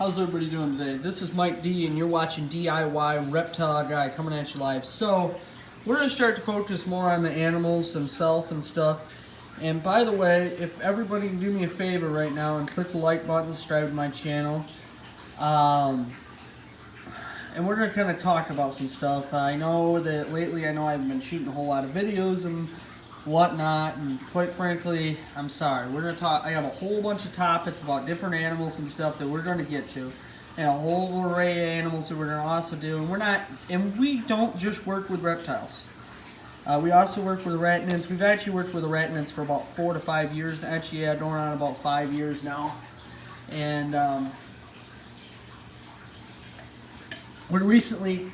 How's everybody doing today? This is Mike D, and you're watching DIY Reptile Guy coming at you live. So, we're going to start to focus more on the animals themselves and stuff. And by the way, if everybody can do me a favor right now and click the like button, subscribe to my channel. And we're going to kind of talk about some stuff. I know that lately, I haven't been shooting a whole lot of videos and whatnot, and quite frankly, I'm sorry. We're going to talk. I have a whole bunch of topics about different animals and stuff that we're going to get to, and a whole array of animals that we're going to also do. And we don't just work with reptiles. We also work with arachnids. We've actually worked with arachnids for about 4 to 5 years. Actually, yeah, going on about 5 years now. And we recently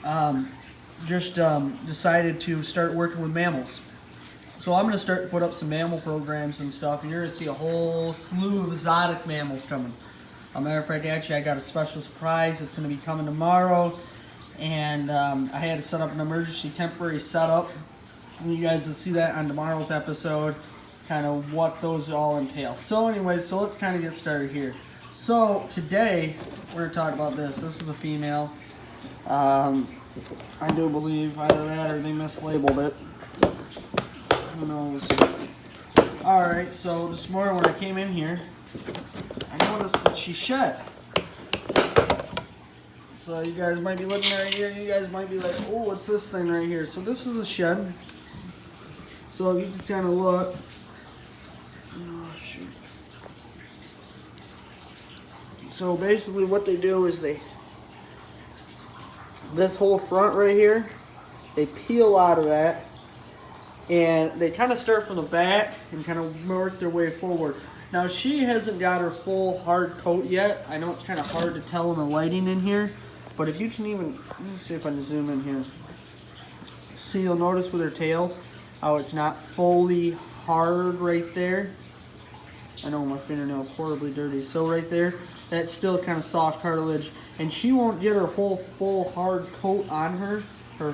decided to start working with mammals. So I'm going to start to put up some mammal programs and stuff, and you're going to see a whole slew of exotic mammals coming. As a matter of fact, actually, I got a special surprise. It's going to be coming tomorrow, and I had to set up an emergency temporary setup. And you guys will see that on tomorrow's episode, kind of what those all entail. So anyway, so let's kind of get started here. So today, we're going to talk about this. This is a female. I do believe either that or they mislabeled it. Who knows? Alright, so this morning when I came in here, I noticed that she shed. So you guys might be looking right here, you guys might be like, oh, what's this thing right here? So this is a shed. So if you can kind of look. Oh, shoot. So basically what they do is this whole front right here, they peel out of that. And they kind of start from the back and kind of work their way forward. Now she hasn't got her full hard coat yet. I know it's kind of hard to tell in the lighting in here, but if you can even, let me see if I can zoom in here. See, you'll notice with her tail how it's not fully hard right there. I know my fingernail's horribly dirty. So right there, that's still kind of soft cartilage, and she won't get her whole full hard coat on her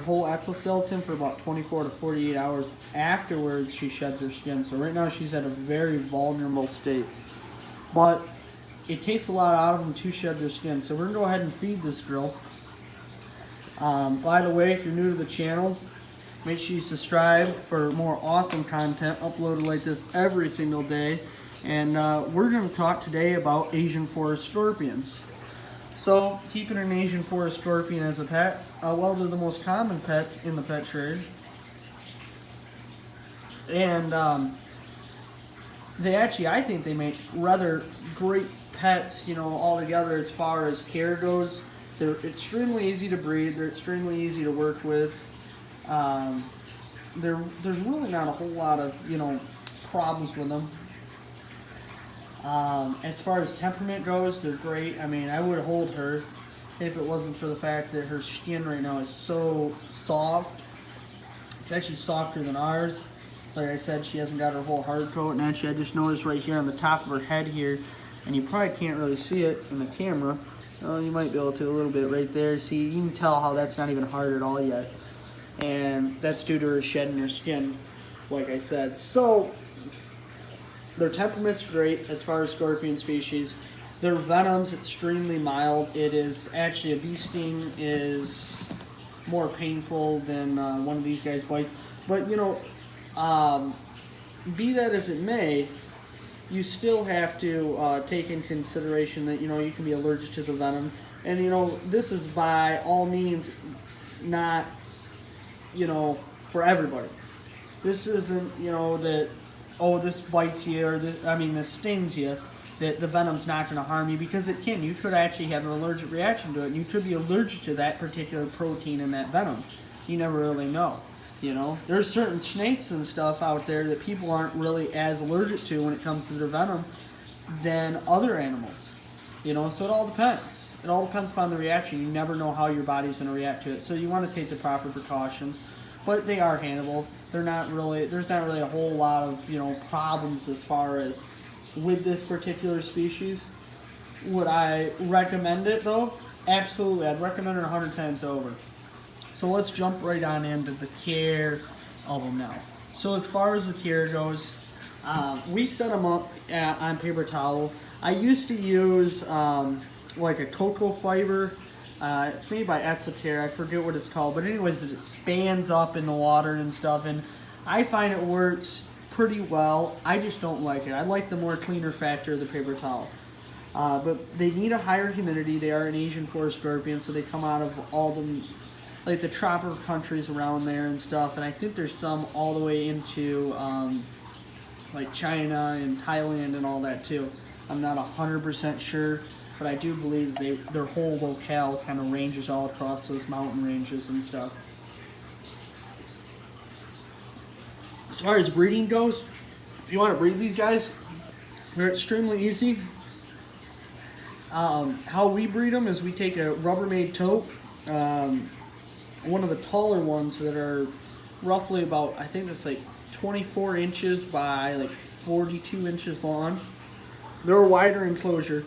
whole exoskeleton for about 24 to 48 hours afterwards she sheds her skin. So right now she's at a very vulnerable state. But it takes a lot out of them to shed their skin. So we're going to go ahead and feed this girl. By the way, if you're new to the channel, make sure you subscribe for more awesome content uploaded like this every single day. And we're going to talk today about Asian forest scorpions. So, keeping an Asian forest scorpion as a pet, well, they're the most common pets in the pet trade. And I think they make rather great pets, altogether as far as care goes. They're extremely easy to breed, they're extremely easy to work with. There's really not a whole lot of, problems with them. As far as temperament goes, they're great. I mean, I would hold her if it wasn't for the fact that her skin right now is so soft. It's actually softer than ours. Like I said, she hasn't got her whole hard coat. And actually, I just noticed right here on the top of her head here, and you probably can't really see it in the camera. Oh, you might be able to a little bit right there. See, you can tell how that's not even hard at all yet. And that's due to her shedding her skin, like I said. So their temperament's great as far as scorpion species. Their venom's extremely mild. It is actually, a bee sting is more painful than one of these guys bites. But be that as it may, you still have to take in consideration that you can be allergic to the venom. And this is by all means not for everybody. This isn't that, oh, this bites you, or this stings you, that the venom's not going to harm you, because it can. You could actually have an allergic reaction to it, and you could be allergic to that particular protein in that venom. You never really know. There's certain snakes and stuff out there that people aren't really as allergic to when it comes to their venom than other animals. So it all depends. It all depends upon the reaction. You never know how your body's going to react to it. So you want to take the proper precautions. But they are handleable. There's not really a whole lot of, problems as far as with this particular species. Would I recommend it though? Absolutely. I'd recommend it 100 times over. So let's jump right on into the care of them now. So as far as the care goes, we set them up on paper towel. I used to use like a cocoa fiber. It's made by Etsoter. I forget what it's called, but anyways, it spans up in the water and stuff, and I find it works pretty well. I just don't like it. I like the more cleaner factor of the paper towel. But they need a higher humidity. They are an Asian forest scorpion, so they come out of all the, like the tropical countries around there and stuff. And I think there's some all the way into like China and Thailand and all that too. I'm not 100% sure, but I do believe their whole locale kind of ranges all across those mountain ranges and stuff. As far as breeding goes, if you want to breed these guys, they're extremely easy. How we breed them is we take a Rubbermaid tote, one of the taller ones that are roughly about, I think that's like 24 inches by like 42 inches long. They're a wider enclosure.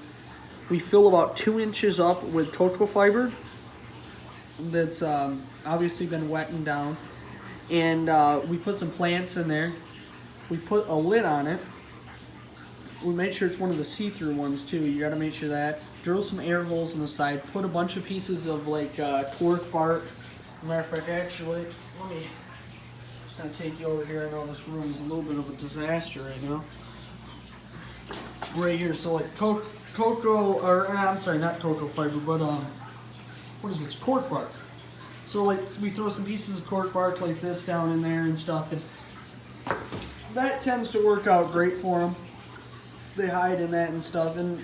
We fill about 2 inches up with cocoa fiber that's obviously been wetted down. And we put some plants in there. We put a lid on it. We made sure it's one of the see-through ones too. You got to make sure that. Drill some air holes in the side. Put a bunch of pieces of like cork bark. As a matter of fact, actually, let me kind of take you over here. I know this room is a little bit of a disaster right now. Right here, so like cocoa, or I'm sorry, not cocoa fiber, but what is this? Cork bark. So like we throw some pieces of cork bark like this down in there and stuff, and that tends to work out great for them. They hide in that and stuff, and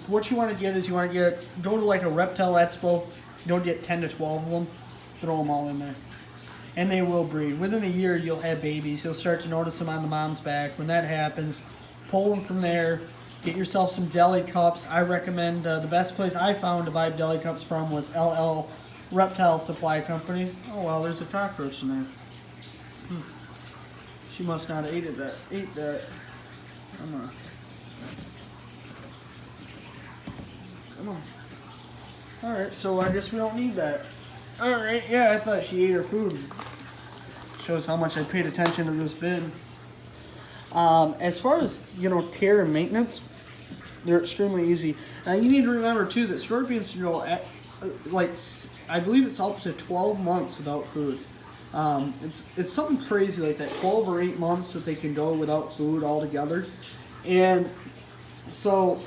what you want to get is go to like a reptile expo, don't get 10 to 12 of them, throw them all in there, and they will breed. Within a year, you'll have babies. You'll start to notice them on the mom's back. When that happens, pull them from there. Get yourself some deli cups. I recommend the best place I found to buy deli cups from was LL Reptile Supply Company. Oh well, there's a cockroach in there. She must not have ate that. Come on. Alright, so I guess we don't need that. Alright, yeah, I thought she ate her food. Shows how much I paid attention to this bin. As far as, care and maintenance, they're extremely easy. Now you need to remember too that scorpions can go at, I believe it's up to 12 months without food. It's something crazy like that, 12 or 8 months that they can go without food altogether. And so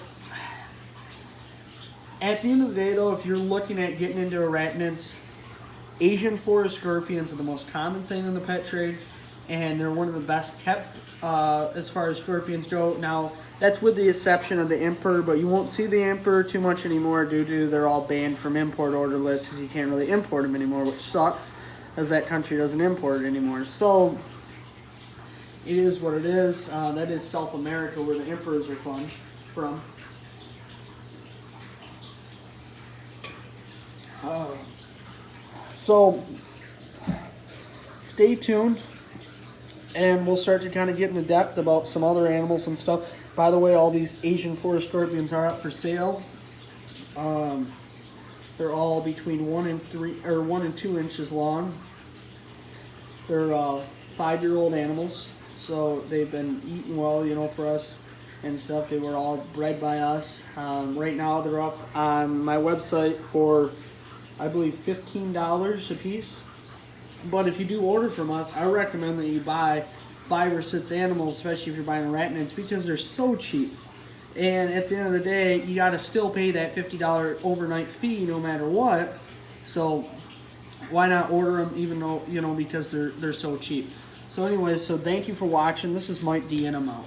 at the end of the day though, if you're looking at getting into arachnids, Asian forest scorpions are the most common thing in the pet trade, and they're one of the best kept as far as scorpions go. Now that's with the exception of the emperor, but you won't see the emperor too much anymore due to they're all banned from import order lists because you can't really import them anymore, which sucks as that country doesn't import it anymore. So it is what it is. That is South America where the emperors are from. So stay tuned, and we'll start to kind of get into depth about some other animals and stuff. By the way, all these Asian forest scorpions are up for sale. They're all between 1 and 2 inches long. They're 5-year-old animals, so they've been eating well, for us and stuff. They were all bred by us. Right now, they're up on my website for, I believe, $15 a piece. But if you do order from us, I recommend that you buy 5 or 6 animals, especially if you're buying arachnids, because they're so cheap. And at the end of the day, you got to still pay that $50 overnight fee no matter what. So why not order them even though, because they're so cheap. So anyways, so thank you for watching. This is Mike D, and I'm out.